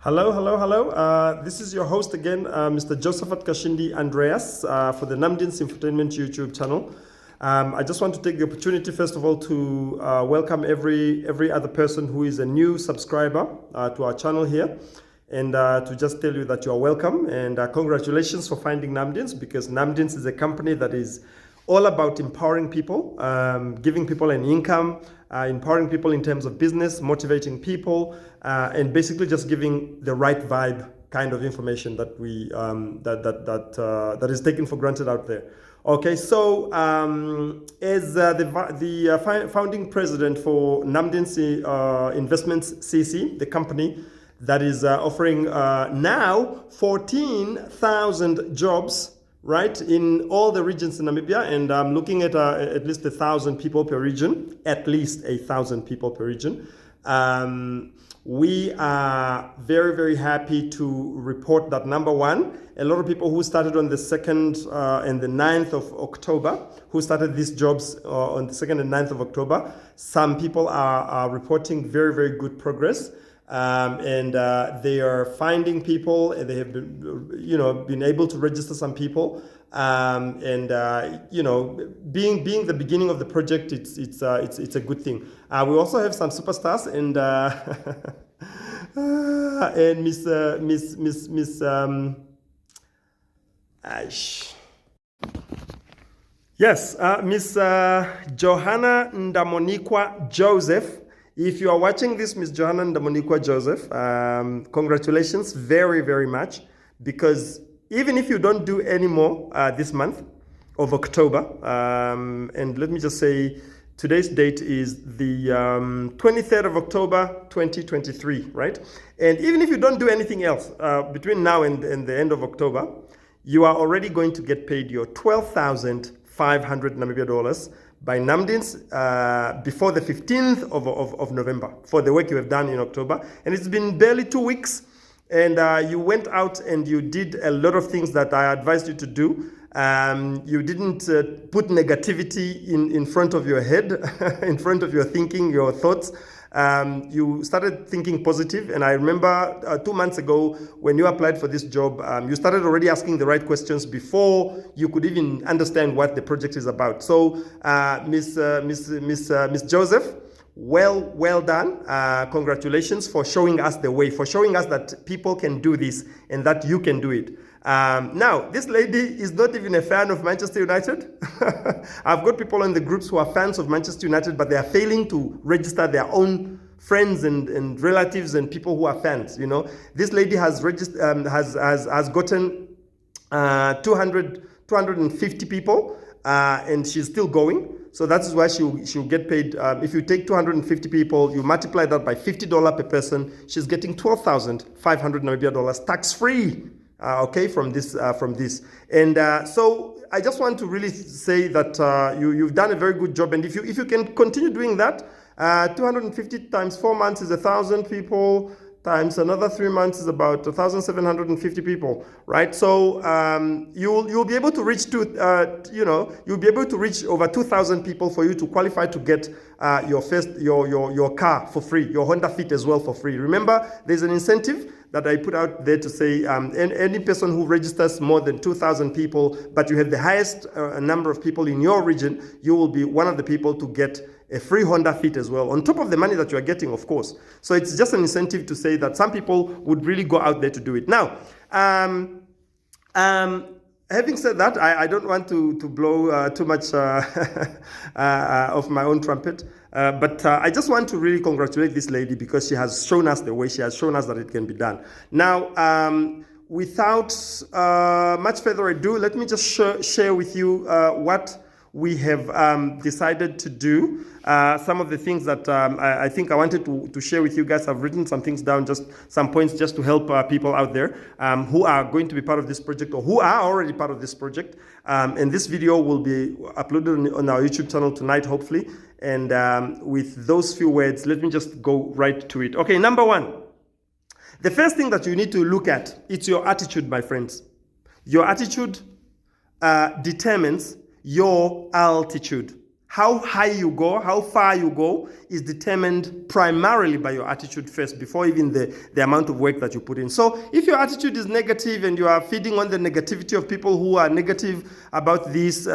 Hello, hello, hello. This is your host again, Mr. Josephat Kashindi Andreas for the Namdins Infotainment YouTube channel. I just want to take the opportunity, first of all, to welcome every other person who is a new subscriber to our channel here, and to just tell you that you are welcome and congratulations for finding Namdins, because Namdins is a company that is all about empowering people, giving people an income, empowering people in terms of business, motivating people, and basically just giving the right vibe kind of information that we that is taken for granted out there. Okay, so as the founding president for Namdins Investments CC, the company that is offering now 14,000 jobs, right, in all the regions in Namibia, and I'm looking at least 1,000 people per region, at least 1,000 people per region. We are very, very happy to report that, number one, a lot of people who started on the 2nd and the 9th of October, who started these jobs on the 2nd and 9th of October, some people are reporting very, very good progress. And they are finding people, and they have been able to register some people, and being the beginning of the project, it's a good thing. We also have some superstars, and and Miss yes, Miss Johanna Ndamonikwa Joseph. If you are watching this, Miss Johanna Ndamonikwa Joseph, congratulations very, very much, because even if you don't do any more this month of October, and let me just say, today's date is the 23rd of October, 2023, right? And even if you don't do anything else between now and the end of October, you are already going to get paid your 12,500 Namibia dollars by Namdins before the 15th of November for the work you have done in October. And it's been barely 2 weeks, and you went out and you did a lot of things that I advised you to do. You didn't put negativity in front of your head, in front of your thinking, your thoughts. You started thinking positive, and I remember 2 months ago when you applied for this job, you started already asking the right questions before you could even understand what the project is about. So, Miss Joseph, well done. Congratulations for showing us the way, for showing us that people can do this and that you can do it. Now, this lady is not even a fan of Manchester United. I've got people in the groups who are fans of Manchester United, but they are failing to register their own friends and relatives and people who are fans. You know, this lady has registered, has gotten 250 people, and she's still going. So that's why she'll get paid. If you take 250 people, you multiply that by $50 per person, she's getting 12,500 Namibia dollars tax free. Okay, from this, and so I just want to really say that you've done a very good job, and if you can continue doing that, 250 times 4 months is 1,000 people, times another 3 months is about 1,750 people, right? So you'll be able to reach you'll be able to reach over 2,000 people for you to qualify to get your car for free, your Honda Fit as well for free. Remember, there's an incentive that I put out there to say any person who registers more than 2,000 people, but you have the highest number of people in your region, you will be one of the people to get a free Honda Fit as well, on top of the money that you are getting, of course. So it's just an incentive to say that some people would really go out there to do it. Now, having said that, I don't want to blow too much of my own trumpet, but I just want to really congratulate this lady, because she has shown us the way. She has shown us that it can be done. Now, without much further ado, let me just share with you what we have decided to do. Some of the things that I think I wanted to share with you guys. I've written some things down, just some points just to help people out there who are going to be part of this project, or who are already part of this project. And this video will be uploaded on our YouTube channel tonight, hopefully. And with those few words, let me just go right to it. Okay, number one. The first thing that you need to look at, it's your attitude, my friends. Your attitude determines your altitude. How high you go, how far you go is determined primarily by your attitude first, before even the amount of work that you put in. So if your attitude is negative and you are feeding on the negativity of people who are negative about this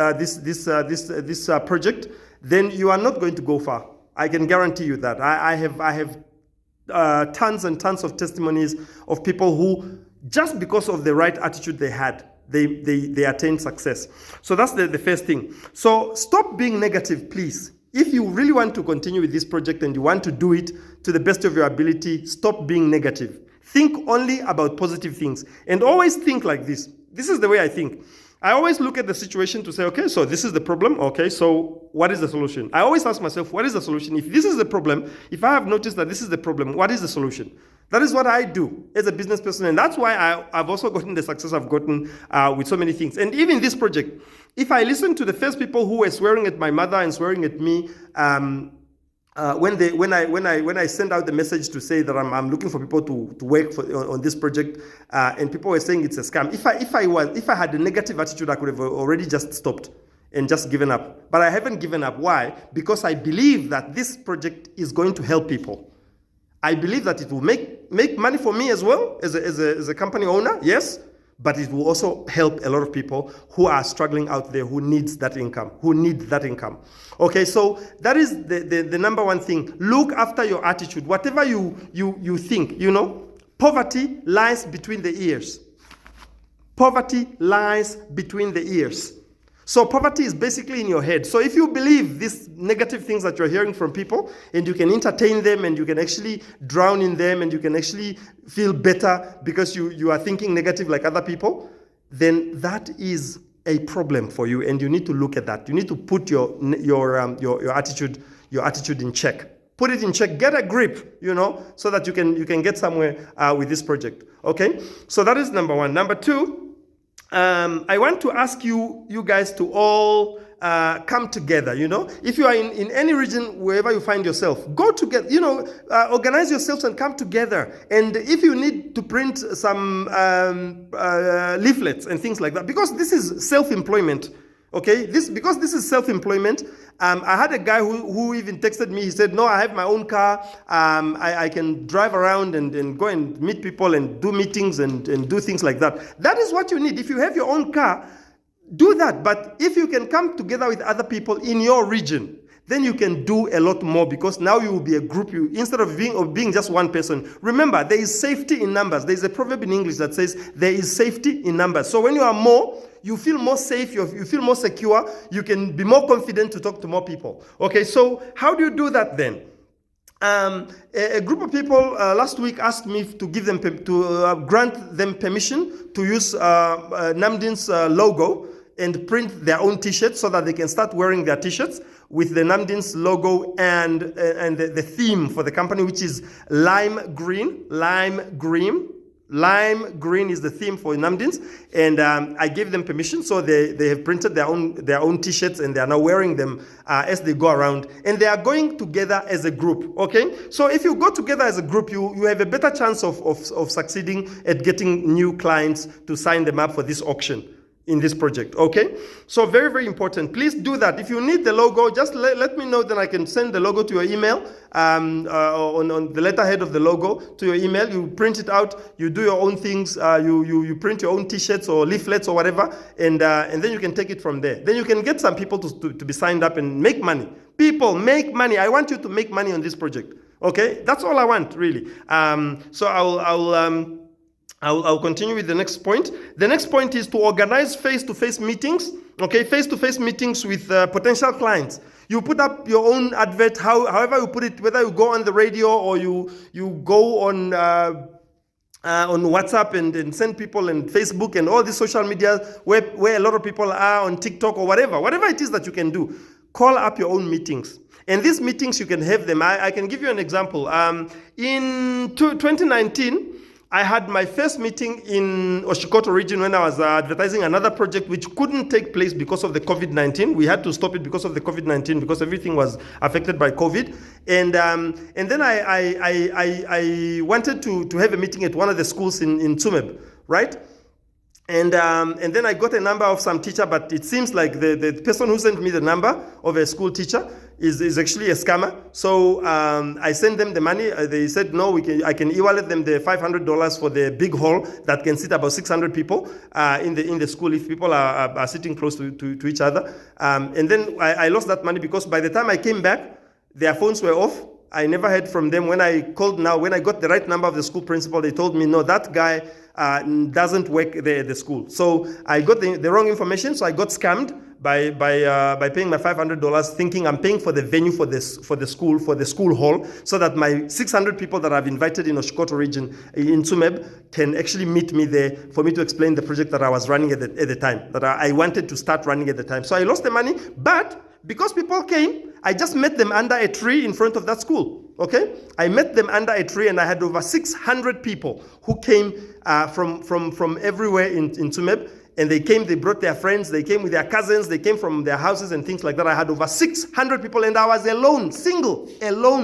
project, then you are not going to go far. I can guarantee you that. I have tons and tons of testimonies of people who, just because of the right attitude they had, they attained success. So that's the first thing. So stop being negative, please. If you really want to continue with this project and you want to do it to the best of your ability, stop being negative. Think only about positive things. And always think like this. This is the way I think. I always look at the situation to say, okay, so this is the problem. Okay, so what is the solution? I always ask myself, what is the solution? If this is the problem, if I have noticed that this is the problem, what is the solution? That is what I do as a business person. And that's why I've also gotten the success I've gotten with so many things. And even this project, if I listen to the first people who were swearing at my mother and swearing at me, when I send out the message to say that I'm looking for people to work on this project, and people were saying it's a scam. If I had a negative attitude, I could have already just stopped and just given up. But I haven't given up. Why? Because I believe that this project is going to help people. I believe that it will make money for me as well as a company owner, yes, but it will also help a lot of people who are struggling out there, who need that income. Okay, so that is the number one thing. Look after your attitude. Whatever you think, poverty lies between the ears. Poverty lies between the ears. So poverty is basically in your head. So if you believe these negative things that you're hearing from people, and you can entertain them, and you can actually drown in them, and you can actually feel better because you are thinking negative like other people, then that is a problem for you, and you need to look at that. You need to put your attitude in check. Put it in check. Get a grip, so that you can get somewhere with this project. Okay, so that is number one. Number two. I want to ask you guys to all come together, If you are in any region, wherever you find yourself, go together, organize yourselves and come together. And if you need to print some leaflets and things like that, because this is self-employment, okay? Because this is self-employment, I had a guy who even texted me. He said, no, I have my own car. I can drive around and go and meet people and do meetings and do things like that. That is what you need. If you have your own car, do that. But if you can come together with other people in your region, then you can do a lot more, because now you will be a group. Instead of being just one person. Remember, there is safety in numbers. There is a proverb in English that says there is safety in numbers. So when you are more, you feel more safe, you feel more secure, you can be more confident to talk to more people. Okay, so how do you do that then? A group of people last week asked me to give them grant them permission to use Namdins logo and print their own t-shirts, so that they can start wearing their t-shirts with the Namdins logo and the theme for the company, which is lime green. Lime green is the theme for Namdins, and I gave them permission, so they have printed their own t-shirts, and they are now wearing them as they go around, and they are going together as a group. Okay, so if you go together as a group, you have a better chance of succeeding at getting new clients to sign them up for this auction in this project. Okay, so very, very important. Please do that. If you need the logo, just let me know, then I can send the logo to your email, on the letterhead of the logo to your email. You print it out, you do your own things, you print your own t-shirts or leaflets or whatever, and then you can take it from there. Then you can get some people to be signed up and make money. People, make money. I want you to make money on this project. Okay, that's all I want, really. So I'll continue with the next point. The next point is to organize face-to-face meetings. Okay, face-to-face meetings with potential clients. You put up your own advert, however you put it, whether you go on the radio or you go on WhatsApp and send people, and Facebook and all these social media where a lot of people are, on TikTok or whatever it is that you can do. Call up your own meetings. And these meetings, you can have them. I can give you an example. In 2019, I had my first meeting in Oshikoto region when I was advertising another project which couldn't take place because of the COVID-19. We had to stop it because of the COVID-19, because everything was affected by COVID. And then I wanted to have a meeting at one of the schools in Tsumeb, right? And then I got a number of some teacher, but it seems like the person who sent me the number of a school teacher is actually a scammer. So I sent them the money. They said no, I can e-wallet them the $500 for the big hall that can sit about 600 people in the school if people are sitting close to each other. And then I lost that money because by the time I came back, their phones were off. I never heard from them. When I called now, when I got the right number of the school principal, they told me, no, that guy doesn't work there at the school. So I got the wrong information, so I got scammed by paying my $500, thinking I'm paying for the venue for the school hall, so that my 600 people that I've invited in Oshkoto region in Tsumeb can actually meet me there for me to explain the project that I was running at the time, that I wanted to start running at the time. So I lost the money, but because people came, I just met them under a tree in front of that school. Okay, I met them under a tree, and I had over 600 people who came from everywhere in Tsumeb. And they brought their friends, they came with their cousins, they came from their houses and things like that. I had over 600 people, and I was alone,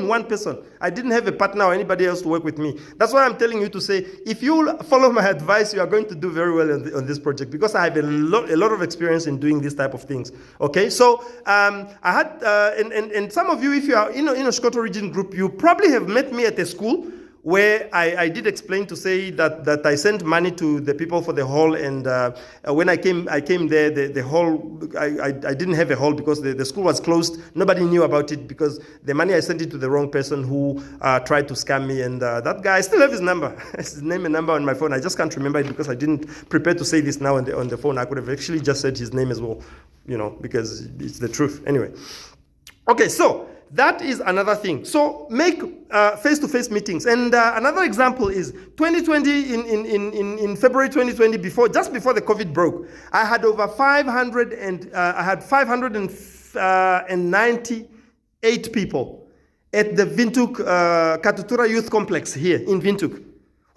one person. I didn't have a partner or anybody else to work with me. That's why I'm telling you to say, if you follow my advice, you are going to do very well on this project, because I have a lot of experience in doing this type of things. Okay, so I had, and some of you, if you are in Oshkoto region group, you probably have met me at a school where I did explain to say that I sent money to the people for the hall, and when I came there, the hall, I didn't have a hall because the school was closed. Nobody knew about it because the money I sent it to the wrong person who tried to scam me, and that guy, I still have his number, his name and number on my phone. I just can't remember it because I didn't prepare to say this now on the phone. I could have actually just said his name as well, because it's the truth. Anyway, okay, so that is another thing. So make face-to-face meetings. And another example is 2020, in February 2020, just before the COVID broke, I had over 598 people at the Windhoek Katutura Youth Complex here in Windhoek,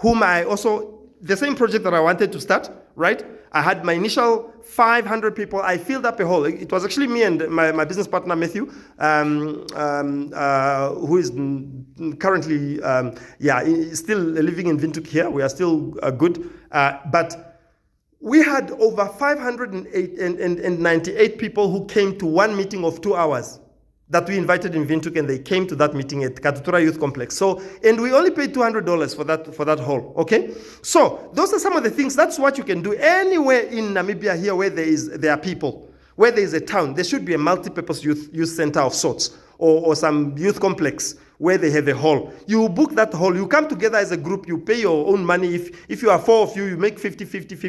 whom I also, the same project that I wanted to start, right? I had my initial 500 people. I filled up a hall. It was actually me and my business partner, Matthew, who is currently, still living in Windhoek here. We are still good. But we had over 598 people who came to one meeting of 2 hours that we invited in Windhoek, and they came to that meeting at Katutura Youth Complex. So, and we only paid $200 for that hall, okay? So, those are some of the things. That's what you can do anywhere in Namibia here where there are people, where there is a town. There should be a multi-purpose youth center of sorts, or some youth complex where they have a hall. You book that hall, you come together as a group, you pay your own money. If you are 4 of you, you make $50. If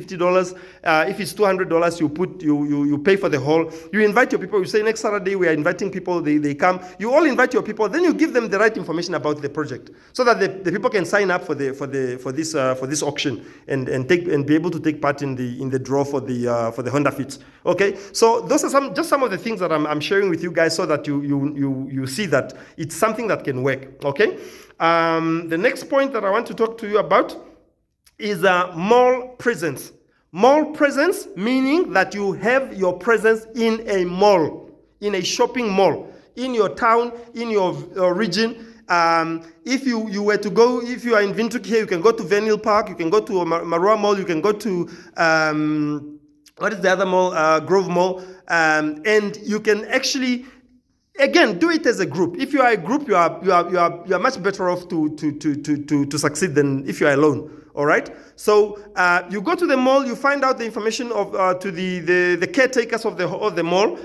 it's $200, you pay for the hall. You invite your people, you say next Saturday we are inviting people, they come. You all invite your people, then you give them the right information about the project, so that the people can sign up for this auction and be able to take part in the draw for the Honda Fits. Okay, so those are some of the things that I'm sharing with you guys, so that you see that it's something that can work. Okay, the next point that I want to talk to you about is mall presence. Mall presence, meaning that you have your presence in a mall, in a shopping mall, in your town, in your region. If you were to go, if you are in Windhoek here, you can go to Venil Park, you can go to Marua Mall, you can go to what is the other mall? Grove Mall, and you can actually, again, do it as a group. If you are a group, you are much better off to succeed than if you are alone. All right. So you go to the mall, you find out the information of to the caretakers of the mall.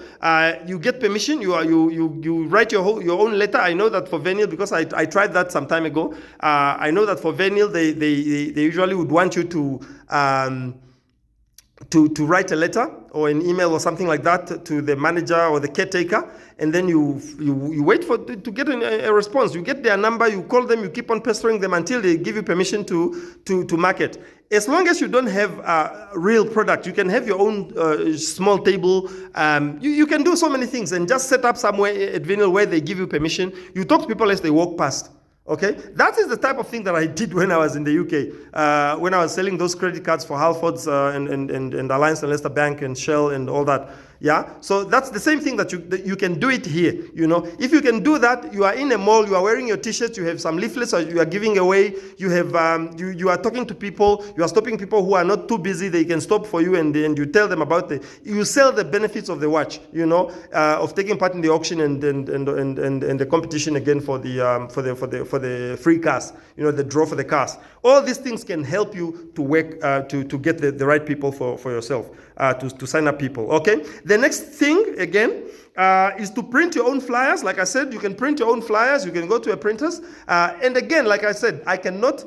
You get permission. You write your own letter. I know that for Venil, because I tried that some time ago. I know that for Venil, they usually would want you to write a letter or an email or something like that to the manager or the caretaker, and then you wait to get a response. You get their number, you call them, you keep on pestering them until they give you permission to market. As long as you don't have a real product, you can have your own small table. You can do so many things, and just set up somewhere at Vinyl where they give you permission. You talk to people as they walk past. Okay, that is the type of thing that I did when I was in the UK, when I was selling those credit cards for Halfords and Alliance and Leicester Bank and Shell and all that. Yeah, so that's the same thing that you can do it here. If you can do that, you are in a mall, you are wearing your t-shirt, you have some leaflets you are giving away, you have you are talking to people, you are stopping people who are not too busy, they can stop for you, and you tell them about you sell the benefits of the watch, of taking part in the auction and the competition again for the free cars, the draw for the cars. All these things can help you to work to get the right people for yourself, to sign up people. Okay. The next thing again is to print your own flyers. Like I said, you can print your own flyers. You can go to a printers. And again, like I said, I cannot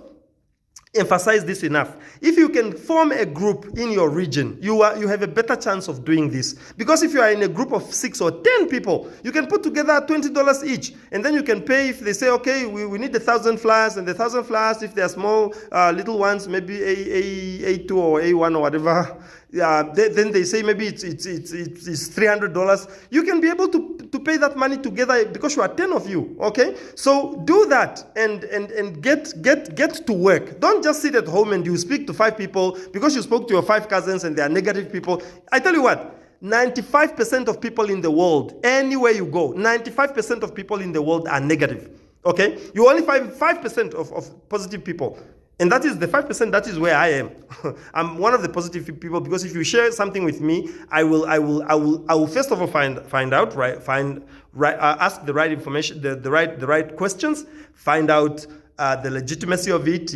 emphasize this enough. If you can form a group in your region, you have a better chance of doing this. Because if you are in a group of 6 or 10 people, you can put together $20 each. And then you can pay if they say, okay, we need 1,000 flyers. And the 1,000 flyers, if they are small, little ones, maybe A2 or A1 or whatever, then they say maybe it's $300. You can be able to pay that money together because you are 10 of you. Okay, so do that and get to work. Don't just sit at home and you speak to 5 people because you spoke to your 5 cousins and they are negative people. I tell you what, 95% of people in the world, anywhere you go, 95% of people in the world are negative. Okay, you only find 5% of positive people. And that is the 5%, that is where I am. I'm one of the positive people because if you share something with me, I will first of all find out, ask the right information, the right questions, find out the legitimacy of it,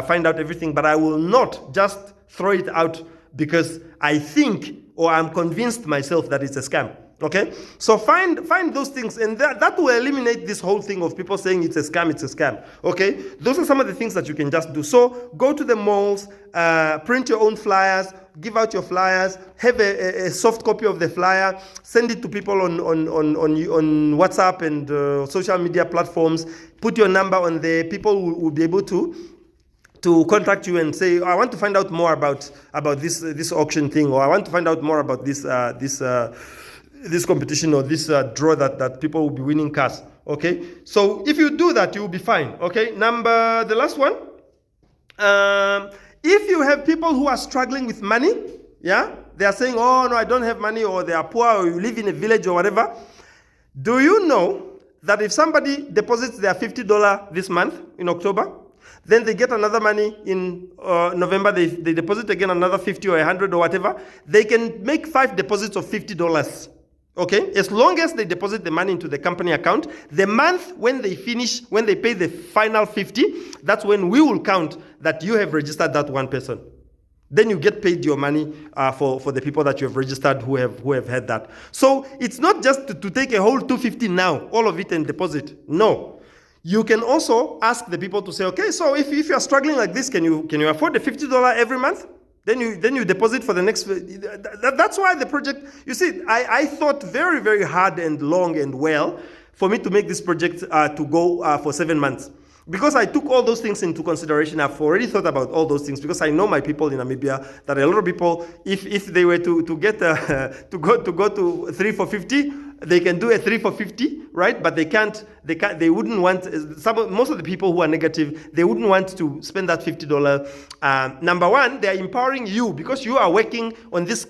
find out everything, but I will not just throw it out because I think or I'm convinced myself that it's a scam. Okay, so find those things, and that will eliminate this whole thing of people saying it's a scam. Okay, those are some of the things that you can just do. So go to the malls, print your own flyers, give out your flyers, have a soft copy of the flyer, send it to people on WhatsApp and social media platforms. Put your number on there. People will be able to contact you and say, I want to find out more about this auction thing, or I want to find out more about this competition or this draw that people will be winning cars. Okay, so if you do that, you will be fine. Okay, the last one, if you have people who are struggling with money, yeah, they are saying, oh no, I don't have money, or they are poor, or you live in a village or whatever. Do you know that if somebody deposits their $50 this month in October, then they get another money in November, they deposit again another 50 or 100 or whatever, they can make 5 deposits of $50. Okay, as long as they deposit the money into the company account, the month when they pay the final 50, that's when we will count that you have registered that one person. Then you get paid your money for the people that you have registered who have had that. So it's not just to take a whole 250 now, all of it, and deposit. No. You can also ask the people to say, okay, so if you are struggling like this, can you afford the $50 every month? Then you deposit for the next. That's why the project. You see, I thought very, very hard and long and well for me to make this project to go for 7 months. Because I took all those things into consideration. I've already thought about all those things because I know my people in Namibia, that a lot of people, if they were to get to go to 3 for 50, they can do a 3 for 50, right? But they wouldn't want, most of the people who are negative, they wouldn't want to spend that $50. Number one, they are empowering you because you are working on this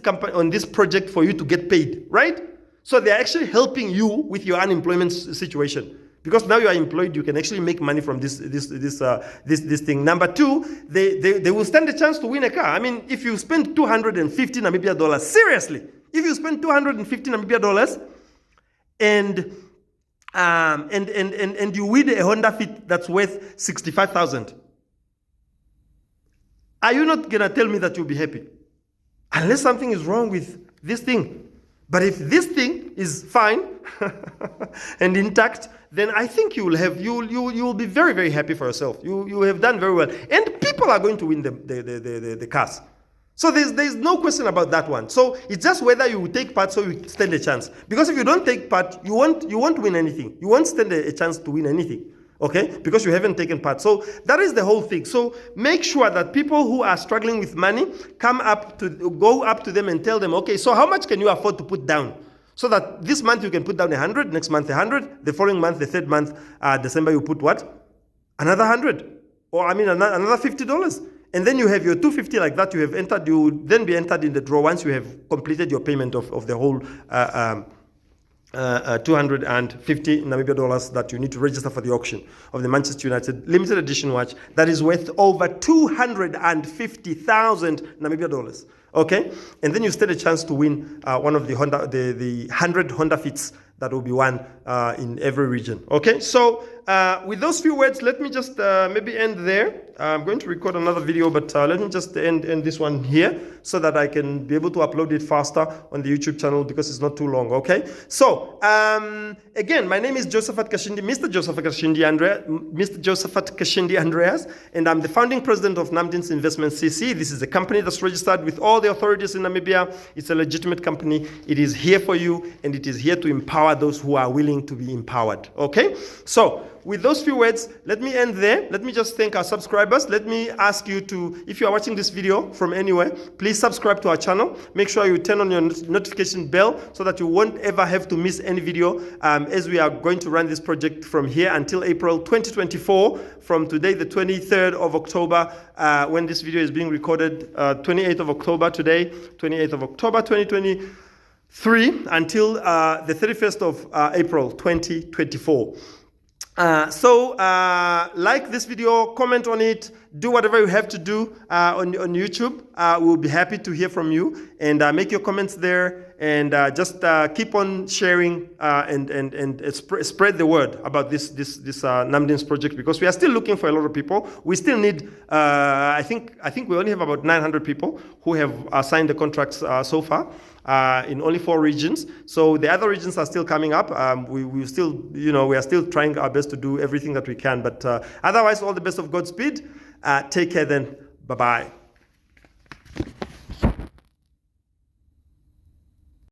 project for you to get paid, right? So they are actually helping you with your unemployment situation. Because now you are employed, you can actually make money from this thing. Number two, they will stand a chance to win a car. I mean, if you spend 250 Namibia dollars, seriously, if you spend 250 Namibia dollars and you win a Honda Fit that's worth 65,000, are you not gonna tell me that you'll be happy? Unless something is wrong with this thing. But if this thing is fine and intact, then I think you will be very, very happy for yourself. You have done very well, and people are going to win the cars. So there's no question about that one. So it's just whether you take part so you stand a chance. Because if you don't take part, you won't win anything. You won't stand a chance to win anything. Okay, because you haven't taken part. So that is the whole thing. So make sure that people who are struggling with money go up to them and tell them, okay, so how much can you afford to put down? So that this month you can put down 100, next month 100, the following month, the third month, December, you put what? Another 100, or another $50. and then you have your 250 like that you have entered. You will then be entered in the draw once you have completed your payment of the whole 250 Namibia dollars that you need to register for the auction of the Manchester United limited edition watch that is worth over 250,000 Namibia dollars. Okay, and then you stand a chance to win one of the 100 Honda Fits that will be won in every region. Okay, so with those few words, let me just maybe end there. I'm going to record another video, but let me just end this one here so that I can be able to upload it faster on the YouTube channel because it's not too long. Okay, so again, my name is Josephat Kashindi, Mr. Josephat Kashindi Andreas, and I'm the founding president of Namdins Investment CC. This is a company that's registered with all the authorities in Namibia. It's a legitimate company. It is here for you, and it is here to empower those who are willing to be empowered. Okay, so with those few words, let me end there. Let me just thank our subscribers. Let me ask you to, if you are watching this video from anywhere, please subscribe to our channel. Make sure you turn on your notification bell so that you won't ever have to miss any video as we are going to run this project from here until April 2024. From today, the 23rd of October, when this video is being recorded, 28th of October today, 28th of October 2023, until the 31st of April 2024. Like this video, comment on it, do whatever you have to do on YouTube. We'll be happy to hear from you, and make your comments there, and just keep on sharing and spread the word about this Namdins project, because we are still looking for a lot of people. We still need, I think we only have about 900 people who have signed the contracts so far. In only 4 regions. So the other regions are still coming up. We still, we are still trying our best to do everything that we can. But otherwise, all the best of Godspeed. Take care then. Bye-bye.